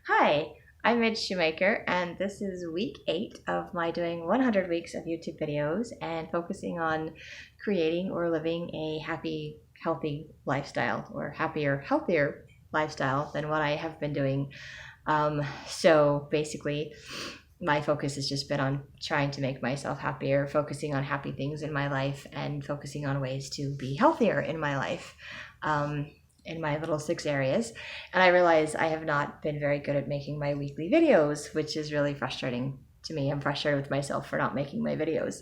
Hi, I'm Midge Shoemaker, and this is week 8 of my doing 100 weeks of YouTube videos and focusing on creating or living a happy, healthy lifestyle, or happier, healthier lifestyle than what I have been doing. So basically, my focus has just been on trying to make myself happier, focusing on happy things in my life, and focusing on ways to be healthier in my life. In my little 6 areas. And I realize I have not been very good at making my weekly videos, which is really frustrating to me. I'm frustrated with myself for not making my videos.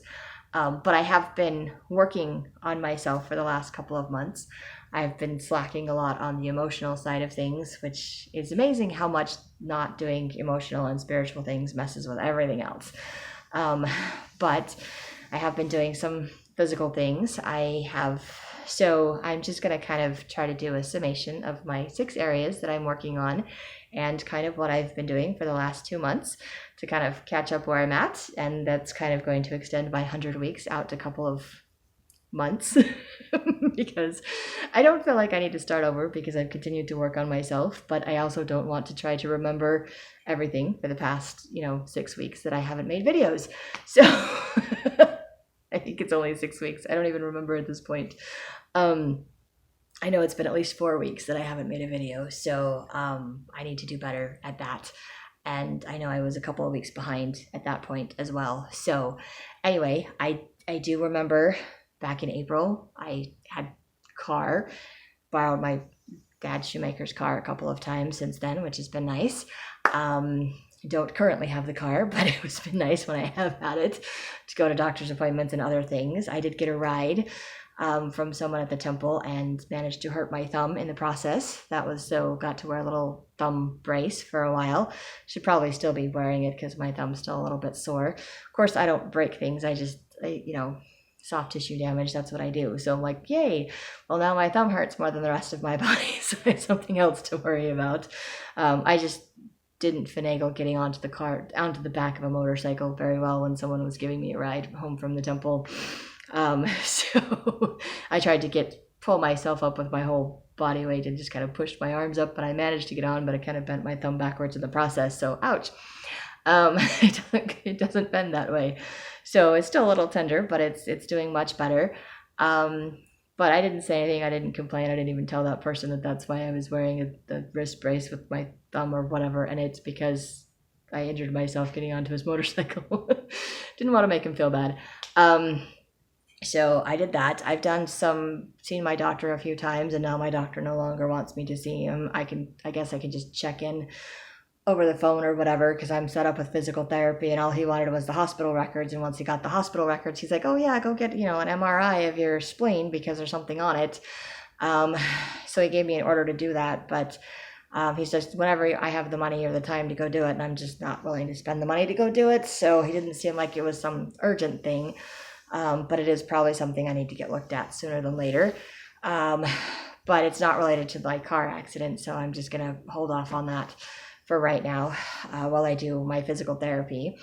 But I have been working on myself for the last couple of months. I've been slacking a lot on the emotional side of things, which is amazing how much not doing emotional and spiritual things messes with everything else. But I have been doing some physical things. So I'm just going to kind of try to do a summation of my 6 areas that I'm working on and kind of what I've been doing for the last 2 months to kind of catch up where I'm at. And that's kind of going to extend my 100 weeks out to a couple of months because I don't feel like I need to start over because I've continued to work on myself, but I also don't want to try to remember everything for the past, 6 weeks that I haven't made videos. So I think it's only 6 weeks. I don't even remember at this point. I know it's been at least 4 weeks that I haven't made a video, so I need to do better at that. And I know I was a couple of weeks behind at that point as well. So anyway, I do remember back in April, I had a car, borrowed my dad's shoemaker's car a couple of times since then, which has been nice. Don't currently have the car, but it has been nice when I have had it to go to doctor's appointments and other things. I did get a ride from someone at the temple and managed to hurt my thumb in the process. Got to wear a little thumb brace for a while. Should probably still be wearing it because my thumb's still a little bit sore. Of course, I don't break things. Soft tissue damage, that's what I do. So I'm like, yay, well now my thumb hurts more than the rest of my body, so I have something else to worry about. I just didn't finagle getting onto the back of a motorcycle very well when someone was giving me a ride home from the temple. So I tried to pull myself up with my whole body weight and just kind of pushed my arms up, but I managed to get on, but I kind of bent my thumb backwards in the process, so ouch. It doesn't bend that way. So it's still a little tender, but it's doing much better. But I didn't say anything. I didn't complain. I didn't even tell that person that that's why I was wearing the wrist brace with my thumb or whatever. And it's because I injured myself getting onto his motorcycle. Didn't want to make him feel bad. So I did that. I've seen my doctor a few times, and now my doctor no longer wants me to see him. I guess I can just check in over the phone or whatever because I'm set up with physical therapy, and all he wanted was the hospital records. And once he got the hospital records, he's like, oh yeah, go get, an MRI of your spleen because there's something on it. So he gave me an order to do that, but he says whenever I have the money or the time to go do it, and I'm just not willing to spend the money to go do it. So he didn't seem like it was some urgent thing, but it is probably something I need to get looked at sooner than later. But it's not related to my car accident, so I'm just gonna hold off on that for right now while I do my physical therapy.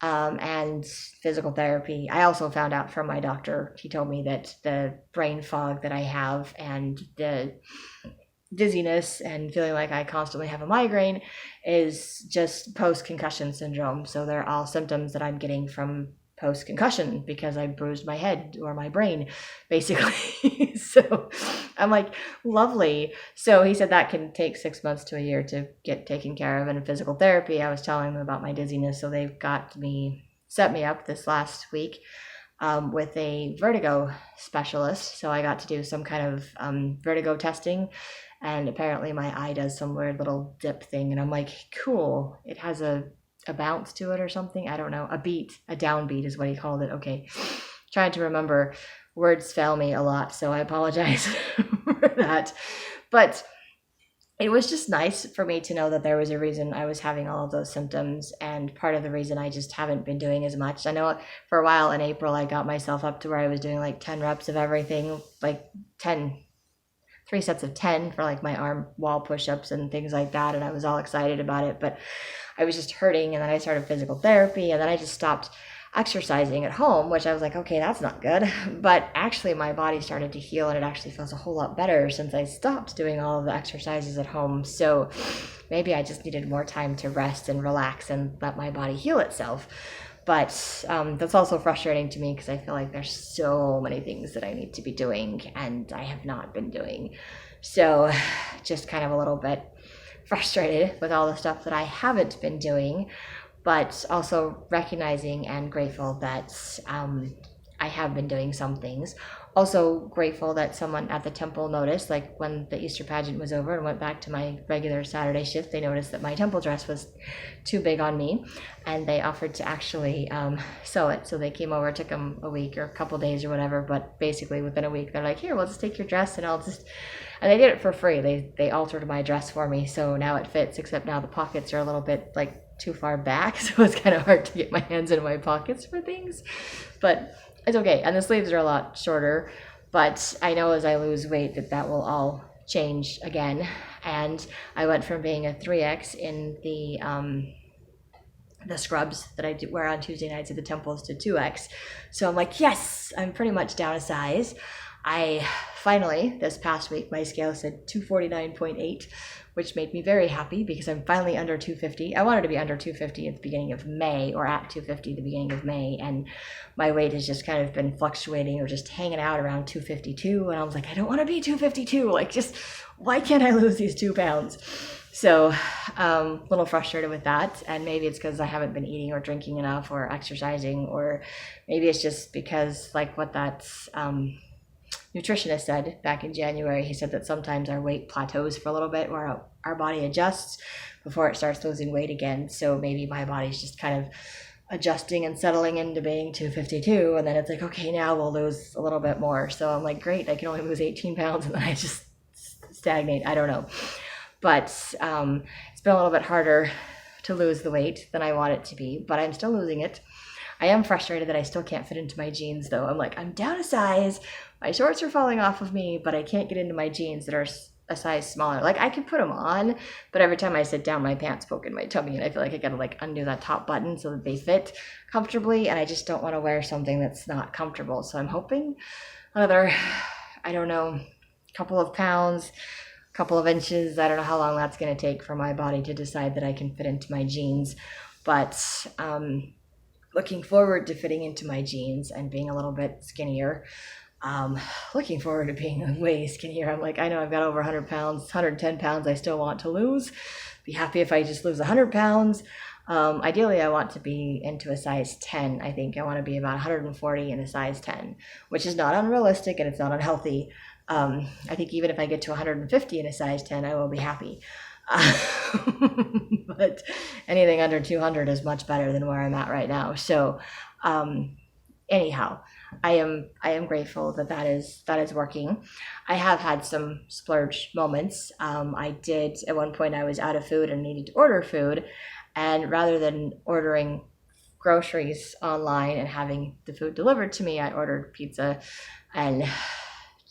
And physical therapy, I also found out from my doctor, he told me that the brain fog that I have and the dizziness and feeling like I constantly have a migraine is just post-concussion syndrome. So they're all symptoms that I'm getting from post-concussion because I bruised my head or my brain, basically. So I'm like, lovely. So he said that can take 6 months to a year to get taken care of. And in physical therapy, I was telling them about my dizziness. So they've set me up this last week with a vertigo specialist. So I got to do some kind of vertigo testing. And apparently my eye does some weird little dip thing. And I'm like, cool. It has a bounce to it or something. I don't know. A downbeat is what he called it. Okay. Trying to remember. Words fail me a lot, so I apologize for that. But it was just nice for me to know that there was a reason I was having all of those symptoms, and part of the reason I just haven't been doing as much. I know for a while in April, I got myself up to where I was doing like 10 reps of everything, like 3 sets of 10 for like my arm wall push-ups and things like that, and I was all excited about it, but I was just hurting. And then I started physical therapy, and then I just stopped exercising at home, which I was like, okay, that's not good. But actually my body started to heal, and it actually feels a whole lot better since I stopped doing all of the exercises at home. So maybe I just needed more time to rest and relax and let my body heal itself. But that's also frustrating to me because I feel like there's so many things that I need to be doing and I have not been doing. So just kind of a little bit frustrated with all the stuff that I haven't been doing, but also recognizing and grateful that I have been doing some things. Also grateful that someone at the temple noticed, like when the Easter pageant was over and went back to my regular Saturday shift, they noticed that my temple dress was too big on me, and they offered to actually sew it. So they came over, it took them a week or a couple days or whatever, but basically within a week they're like, here, we'll just take your dress and and they did it for free. They altered my dress for me, so now it fits, except now the pockets are a little bit like too far back, so it's kind of hard to get my hands in my pockets for things, but it's okay. And the sleeves are a lot shorter, but I know as I lose weight that will all change again. And I went from being a 3X in the scrubs that I wear on Tuesday nights at the temples to 2X. So I'm like, yes, I'm pretty much down a size. I finally, this past week, my scale said 249.8, which made me very happy because I'm finally under 250. I wanted to be under 250 at the beginning of May, or at 250 at the beginning of May, and my weight has just kind of been fluctuating or just hanging out around 252, and I was like, I don't want to be 252, like, just why can't I lose these 2 pounds? So a little frustrated with that, and maybe it's because I haven't been eating or drinking enough or exercising, or maybe it's just because, like what that nutritionist said back in January, he said that sometimes our weight plateaus for a little bit where our body adjusts before it starts losing weight again. So maybe my body's just kind of adjusting and settling into being 252, and then it's like, okay, now we'll lose a little bit more. So I'm like, great, I can only lose 18 pounds and then I just stagnate. I don't know. But it's been a little bit harder to lose the weight than I want it to be, but I'm still losing it. I am frustrated that I still can't fit into my jeans though. I'm like, I'm down a size, my shorts are falling off of me, but I can't get into my jeans that are a size smaller. Like, I can put them on, but every time I sit down, my pants poke in my tummy, and I feel like I gotta like undo that top button so that they fit comfortably, and I just don't want to wear something that's not comfortable. So I'm hoping another, I don't know, couple of pounds, couple of inches. I don't know how long that's going to take for my body to decide that I can fit into my jeans, but looking forward to fitting into my jeans and being a little bit skinnier. Looking forward to being way skinnier. I'm like, I know I've got over 100 pounds, 110 pounds I still want to lose. Be happy if I just lose 100 pounds. Ideally, I want to be into a size 10. I think I want to be about 140 in a size 10, which is not unrealistic and it's not unhealthy. I think even if I get to 150 in a size 10, I will be happy. But anything under 200 is much better than where I'm at right now. So anyhow, I am grateful that is working. I have had some splurge moments. I did at one point, I was out of food and needed to order food, and rather than ordering groceries online and having the food delivered to me, I ordered pizza and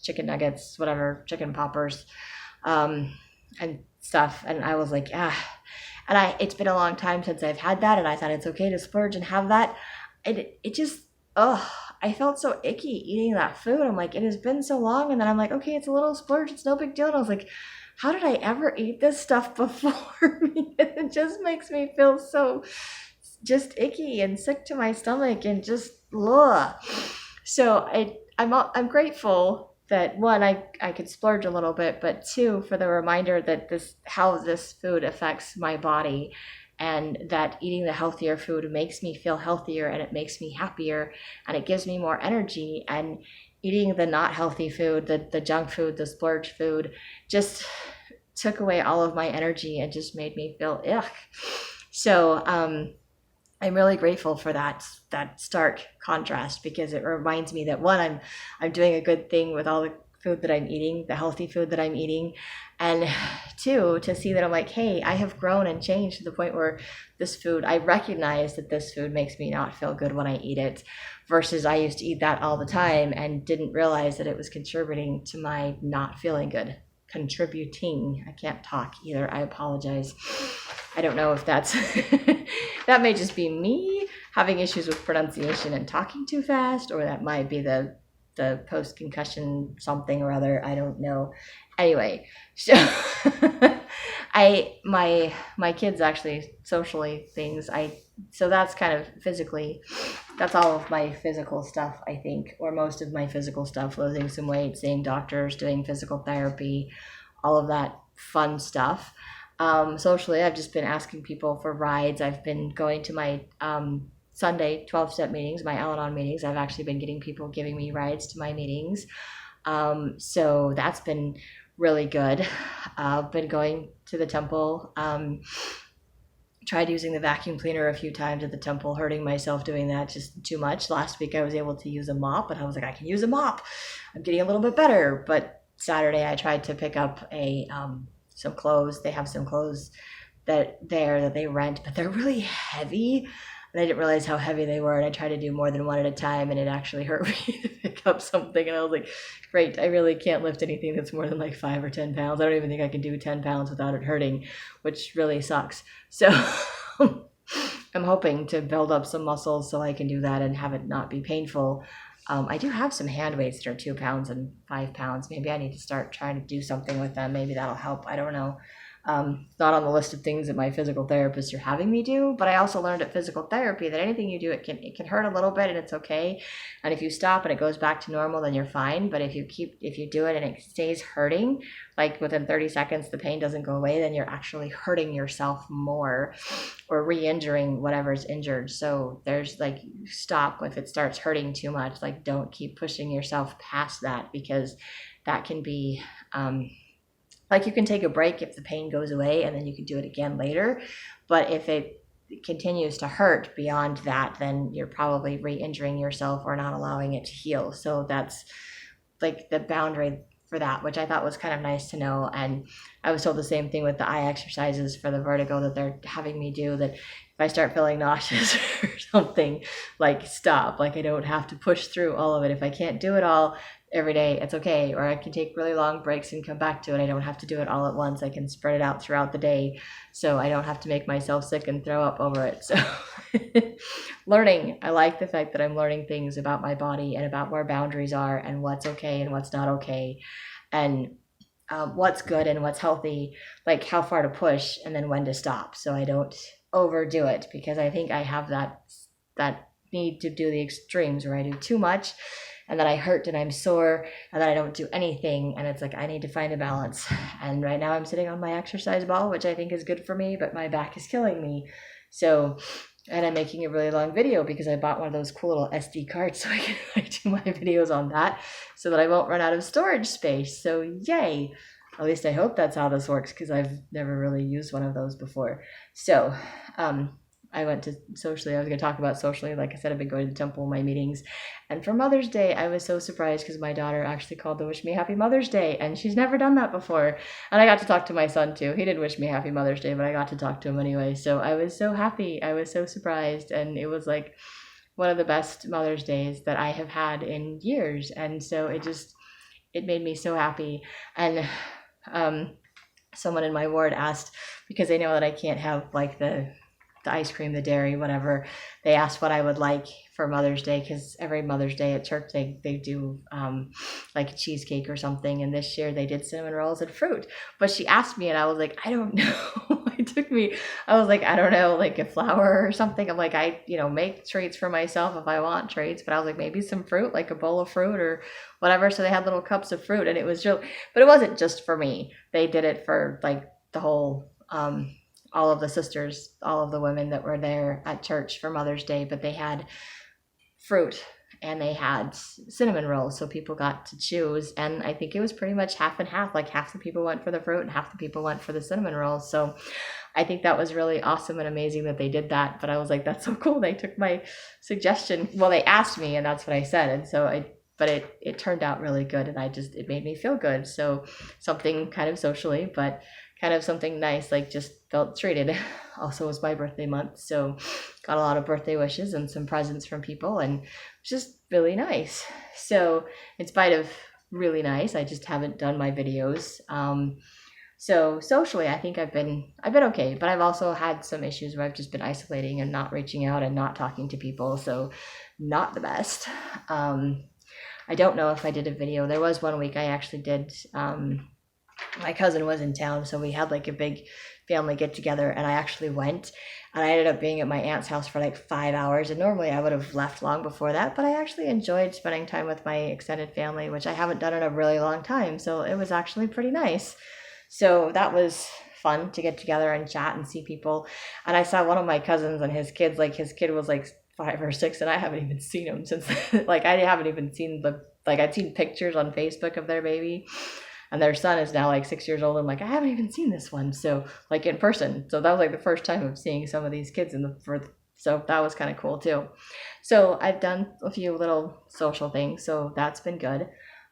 chicken nuggets, whatever, chicken poppers, and stuff. And I was like, and it's been a long time since I've had that, and I thought it's okay to splurge and have that. It just, I felt so icky eating that food. I'm like, it has been so long. And then I'm like, okay, it's a little splurge, it's no big deal. And I was like, how did I ever eat this stuff before? It just makes me feel so just icky and sick to my stomach and just ugh. So I'm grateful that, one, I could splurge a little bit, but two, for the reminder that how this food affects my body, and that eating the healthier food makes me feel healthier and it makes me happier and it gives me more energy, and eating the not healthy food, the junk food, the splurge food, just took away all of my energy and just made me feel ugh. So I'm really grateful for that stark contrast, because it reminds me that, one, I'm doing a good thing with all the food that I'm eating, the healthy food that I'm eating, and two, to see that I'm like, hey, I have grown and changed to the point where this food, I recognize that this food makes me not feel good when I eat it, versus I used to eat that all the time and didn't realize that it was contributing to my not feeling good. Contributing. I can't talk either. I apologize. I don't know if that's, that may just be me having issues with pronunciation and talking too fast, or that might be the post-concussion something or other. I don't know. Anyway, so my kids actually socially things. So that's kind of physically, that's all of my physical stuff, I think, or most of my physical stuff: losing some weight, seeing doctors, doing physical therapy, all of that fun stuff. Socially, I've just been asking people for rides. I've been going to my Sunday 12-step meetings, my Al-Anon meetings. I've actually been getting people giving me rides to my meetings. So that's been really good. I've been going to the temple. Tried using the vacuum cleaner a few times at the temple, hurting myself doing that, just too much. Last week I was able to use a mop, and I was like, I can use a mop. I'm getting a little bit better. But Saturday I tried to pick up some clothes. They have some clothes that they rent, but they're really heavy. And I didn't realize how heavy they were, and I tried to do more than one at a time, and it actually hurt me to pick up something. And I was like, great, I really can't lift anything that's more than like 5 or 10 pounds. I don't even think I can do 10 pounds without it hurting, which really sucks. So I'm hoping to build up some muscles so I can do that and have it not be painful. I do have some hand weights that are 2 pounds and 5 pounds. Maybe I need to start trying to do something with them. Maybe that'll help. I don't know. Not on the list of things that my physical therapists are having me do, but I also learned at physical therapy that anything you do, it can hurt a little bit and it's okay. And if you stop and it goes back to normal, then you're fine. But if you do it and it stays hurting, like within 30 seconds, the pain doesn't go away, then you're actually hurting yourself more or re-injuring whatever's injured. So there's like, stop if it starts hurting too much. Like, don't keep pushing yourself past that, because that can be, like, you can take a break if the pain goes away and then you can do it again later. But if it continues to hurt beyond that, then you're probably re-injuring yourself or not allowing it to heal. So that's like the boundary for that, which I thought was kind of nice to know. And I was told the same thing with the eye exercises for the vertigo that they're having me do, that if I start feeling nauseous or something, like, stop. Like, I don't have to push through all of it. If I can't do it all every day, it's okay. Or I can take really long breaks and come back to it. I don't have to do it all at once. I can spread it out throughout the day, so I don't have to make myself sick and throw up over it. So learning, I like the fact that I'm learning things about my body and about where boundaries are and what's okay and what's not okay, and what's good and what's healthy, like how far to push and then when to stop, so I don't overdo it, because I think I have that need to do the extremes where I do too much and then I hurt and I'm sore and then I don't do anything, and it's like, I need to find a balance. And right now I'm sitting on my exercise ball, which I think is good for me, but my back is killing me. So, and I'm making a really long video because I bought one of those cool little SD cards so I can do my videos on that so that I won't run out of storage space. So yay. At least I hope that's how this works, because I've never really used one of those before. So I went to socially. I was going to talk about socially. Like I said, I've been going to the temple, my meetings. And for Mother's Day, I was so surprised because my daughter actually called to wish me Happy Mother's Day. And she's never done that before. And I got to talk to my son too. He didn't wish me Happy Mother's Day, but I got to talk to him anyway. So I was so happy. I was so surprised. And it was like one of the best Mother's Days that I have had in years. And so it made me so happy. And someone in my ward asked, because they know that I can't have like the ice cream, the dairy, whatever. They asked what I would like for Mother's Day, because every Mother's Day at church they do like a cheesecake or something, and this year they did cinnamon rolls and fruit. But she asked me and I was like, I don't know. I was like, I don't know, like a flour or something. I'm like, I make treats for myself if I want treats, but I was like, maybe some fruit, like a bowl of fruit or whatever. So they had little cups of fruit, and it was real, but it wasn't just for me. They did it for like the whole all of the sisters, all of the women that were there at church for Mother's Day, but they had fruit and they had cinnamon rolls, so people got to choose. And I think it was pretty much half and half, like half the people went for the fruit and half the people went for the cinnamon rolls. So I think that was really awesome and amazing that they did that. But I was like, that's so cool. They took my suggestion. Well, they asked me and that's what I said. And so it turned out really good, and it made me feel good. So something kind of socially, but kind of something nice, like just felt treated. Also was my birthday month, so got a lot of birthday wishes and some presents from people, and it was just really nice. So in spite of really nice, I just haven't done my videos. So socially, I think I've been okay, but I've also had some issues where I've just been isolating and not reaching out and not talking to people. So not the best. I don't know if I did a video. There was one week I actually did. My cousin was in town, so we had like a big family get together, and I actually went, and I ended up being at my aunt's house for like 5 hours. And normally I would have left long before that, but I actually enjoyed spending time with my extended family, which I haven't done in a really long time. So it was actually pretty nice. So that was fun to get together and chat and see people. And I saw one of my cousins and his kids, like his kid was like 5 or 6, and I haven't even seen him since like I haven't even seen I'd seen pictures on Facebook of their baby, and their son is now like 6 years old. I'm like, I haven't even seen this one, so like in person. So that was like the first time of seeing some of these kids so that was kind of cool too. So I've done a few little social things, so that's been good.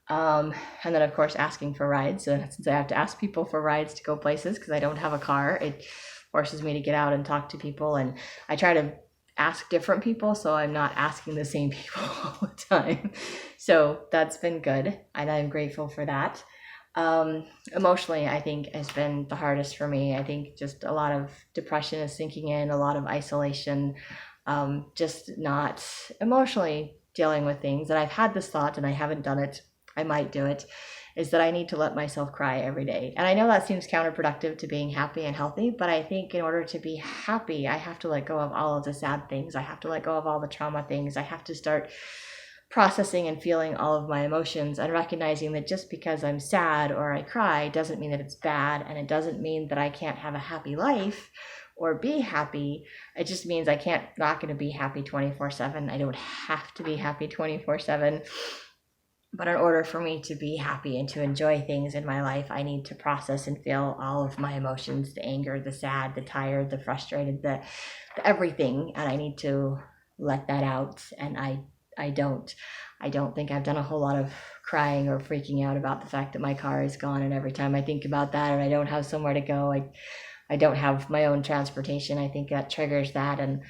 And then of course asking for rides. So since I have to ask people for rides to go places because I don't have a car, it forces me to get out and talk to people, and I try to ask different people so I'm not asking the same people all the time. So that's been good, and I'm grateful for that. Emotionally, I think has been the hardest for me. I think just a lot of depression is sinking in, a lot of isolation, just not emotionally dealing with things. And I've had this thought, and I haven't done it, I might do it, is that I need to let myself cry every day. And I know that seems counterproductive to being happy and healthy, but I think in order to be happy, I have to let go of all of the sad things. I have to let go of all the trauma things. I have to start processing and feeling all of my emotions, and recognizing that just because I'm sad or I cry doesn't mean that it's bad, and it doesn't mean that I can't have a happy life or be happy. It just means not going to be happy 24/7. I don't have to be happy 24/7. But in order for me to be happy and to enjoy things in my life, I need to process and feel all of my emotions, the anger, the sad, the tired, the frustrated, the everything. And I need to let that out. And I don't think I've done a whole lot of crying or freaking out about the fact that my car is gone. And every time I think about that and I don't have somewhere to go, I don't have my own transportation, I think that triggers that. And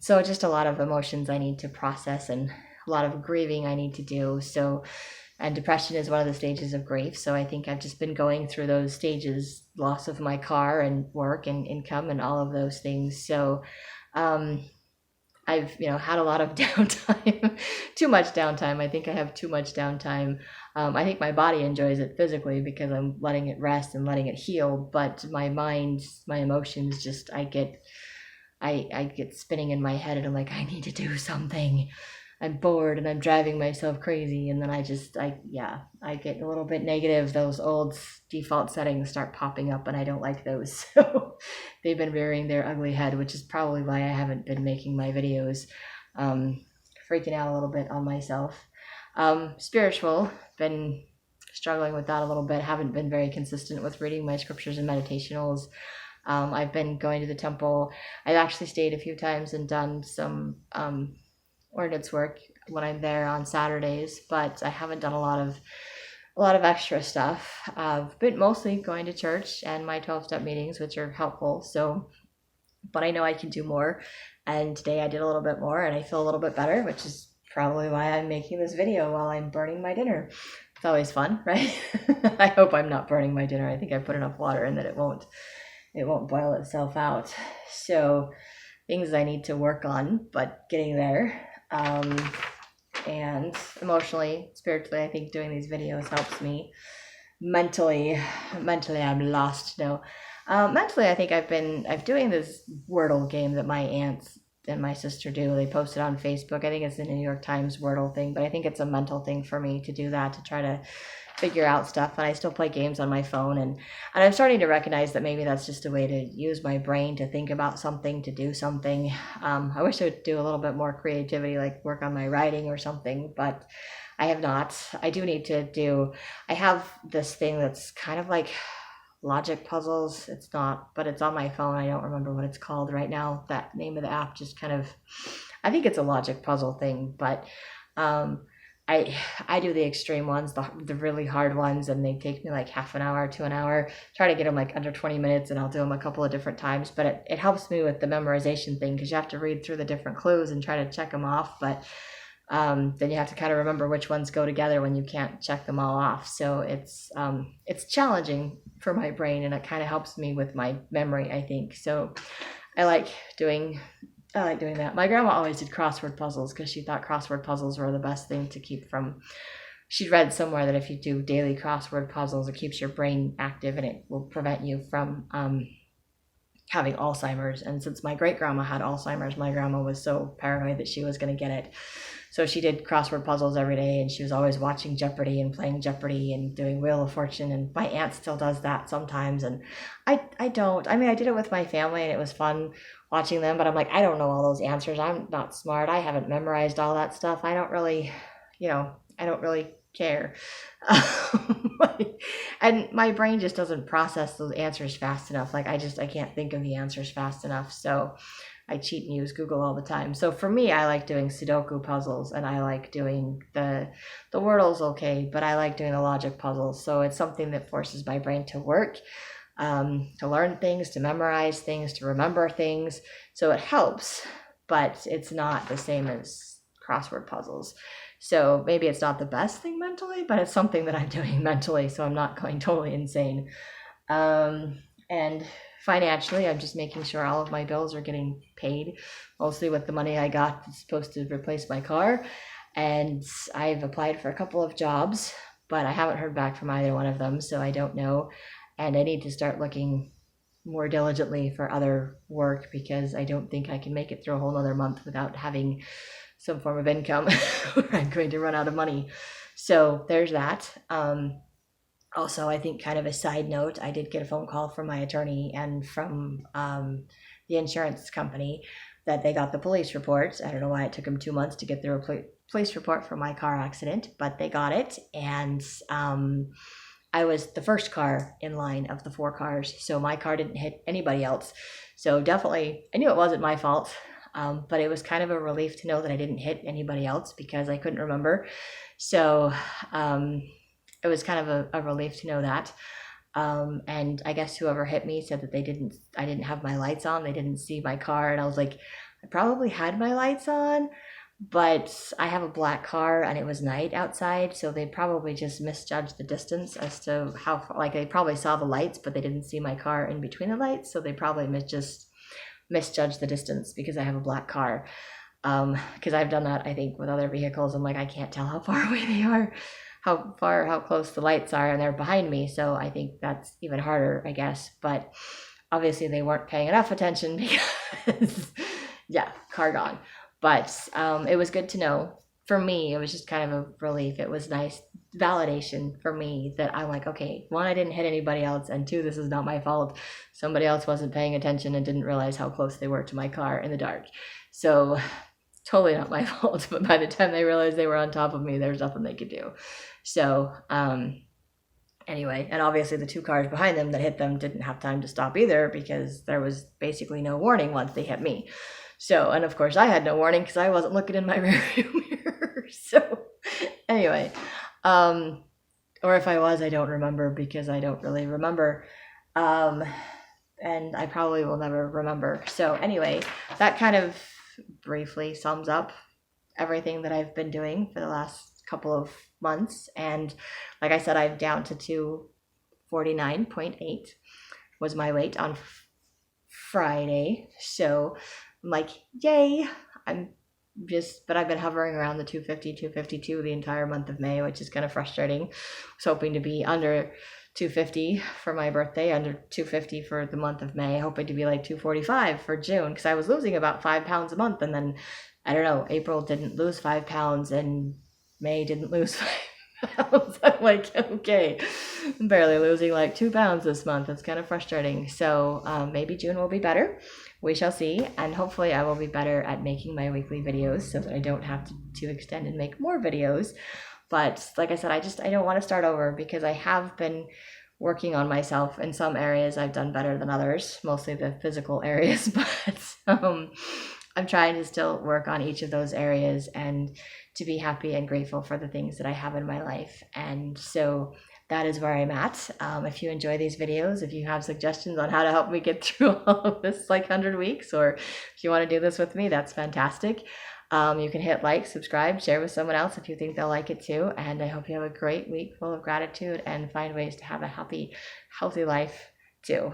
so just a lot of emotions I need to process, and a lot of grieving I need to do. So, and depression is one of the stages of grief. So I think I've just been going through those stages, loss of my car and work and income and all of those things. So I've had a lot of downtime, too much downtime. I think I have too much downtime. I think my body enjoys it physically because I'm letting it rest and letting it heal. But my mind, my emotions, just I get spinning in my head, and I'm like, I need to do something. I'm bored and I'm driving myself crazy, and then I get a little bit negative. Those old default settings start popping up, and I don't like those. So they've been rearing their ugly head, which is probably why I haven't been making my videos. Freaking out a little bit on myself. Spiritual, been struggling with that a little bit. Haven't been very consistent with reading my scriptures and meditationals. I've been going to the temple. I've actually stayed a few times and done some ordinance work when I'm there on Saturdays, but I haven't done a lot of extra stuff. I've been mostly going to church and my 12-step meetings, which are helpful. So, but I know I can do more. And today I did a little bit more, and I feel a little bit better, which is probably why I'm making this video while I'm burning my dinner. It's always fun, right? I hope I'm not burning my dinner. I think I put enough water in that it won't boil itself out. So things I need to work on, but getting there. And emotionally, spiritually, I think doing these videos helps me. Mentally I'm lost now. Mentally, I think I'm doing this Wordle game that my aunts and my sister do. They post it on Facebook. I think it's the New York Times Wordle thing, but I think it's a mental thing for me to do that, to try to figure out stuff. And I still play games on my phone, and I'm starting to recognize that maybe that's just a way to use my brain to think about something, to do something. I wish I would do a little bit more creativity, like work on my writing or something, but I have not. I have this thing that's kind of like logic puzzles. It's not, but it's on my phone. I don't remember what it's called right now. That name of the app just kind of, I think it's a logic puzzle thing, but I do the extreme ones, the really hard ones, and they take me like half an hour to an hour. Try to get them like under 20 minutes, and I'll do them a couple of different times. But it helps me with the memorization thing, because you have to read through the different clues and try to check them off. But then you have to kind of remember which ones go together when you can't check them all off. So it's challenging for my brain, and it kind of helps me with my memory, I think. So I like doing that. My grandma always did crossword puzzles because she thought crossword puzzles were the best thing to keep from. She'd read somewhere that if you do daily crossword puzzles, it keeps your brain active and it will prevent you from having Alzheimer's. And since my great grandma had Alzheimer's, my grandma was so paranoid that she was going to get it. So she did crossword puzzles every day, and she was always watching Jeopardy and playing Jeopardy and doing Wheel of Fortune. And my aunt still does that sometimes. And I don't. I mean, I did it with my family, and it was fun watching them. But I'm like, I don't know all those answers. I'm not smart. I haven't memorized all that stuff. I don't really, I don't really care. And my brain just doesn't process those answers fast enough. Like I can't think of the answers fast enough. So I cheat and use Google all the time. So for me, I like doing Sudoku puzzles, and I like doing the Wordle's okay, but I like doing the logic puzzles. So it's something that forces my brain to work, to learn things, to memorize things, to remember things. So it helps, but it's not the same as crossword puzzles. So maybe it's not the best thing mentally, but it's something that I'm doing mentally, so I'm not going totally insane. And financially, I'm just making sure all of my bills are getting paid, mostly with the money I got that's supposed to replace my car. And I've applied for a couple of jobs, but I haven't heard back from either one of them, so I don't know. And I need to start looking more diligently for other work, because I don't think I can make it through a whole other month without having some form of income or I'm going to run out of money. So there's that. Also, I think kind of a side note, I did get a phone call from my attorney and from the insurance company that they got the police report. I don't know why it took them 2 months to get the police report for my car accident, but they got it. And I was the first car in line of the 4 cars. So my car didn't hit anybody else. So definitely, I knew it wasn't my fault. But it was kind of a relief to know that I didn't hit anybody else because I couldn't remember. So it was kind of a relief to know that. And I guess whoever hit me said that I didn't have my lights on. They didn't see my car. And I was like, I probably had my lights on, but I have a black car and it was night outside. So they probably just misjudged the distance as to how far, like they probably saw the lights, but they didn't see my car in between the lights. So they probably misjudge the distance because I have a black car. Because I've done that, I think, with other vehicles. I'm like, I can't tell how far away they are, how close the lights are, and they're behind me. So I think that's even harder, I guess. But obviously they weren't paying enough attention because, yeah, car gone. But it was good to know. For me, it was just kind of a relief. It was nice validation for me that I'm like, okay, 1, I didn't hit anybody else, and 2, this is not my fault. Somebody else wasn't paying attention and didn't realize how close they were to my car in the dark. So totally not my fault, but by the time they realized they were on top of me, there's nothing they could do. So anyway, and obviously the 2 cars behind them that hit them didn't have time to stop either because there was basically no warning once they hit me. So, and of course I had no warning because I wasn't looking in my rearview mirror. So anyway, or if I was, I don't remember because I don't really remember. And I probably will never remember. So anyway, that kind of briefly sums up everything that I've been doing for the last couple of months. And like I said, I'm down to 249.8 was my weight on Friday. So I'm like, yay. But I've been hovering around the 250, 252 the entire month of May, which is kind of frustrating. I was hoping to be under 250 for my birthday, under 250 for the month of May, hoping to be like 245 for June, because I was losing about 5 pounds a month. And then, I don't know, April didn't lose 5 pounds and May didn't lose 5 pounds. I'm like, okay, I'm barely losing like 2 pounds this month. It's kind of frustrating. So maybe June will be better. We shall see. And hopefully I will be better at making my weekly videos so that I don't have to extend and make more videos. But like I said, I don't want to start over because I have been working on myself. In some areas I've done better than others, mostly the physical areas, but I'm trying to still work on each of those areas and to be happy and grateful for the things that I have in my life. And so that is where I'm at. If you enjoy these videos, if you have suggestions on how to help me get through all of this like 100 weeks, or if you want to do this with me, that's fantastic. You can hit like, subscribe, share with someone else if you think they'll like it too. And I hope you have a great week full of gratitude and find ways to have a healthy life too.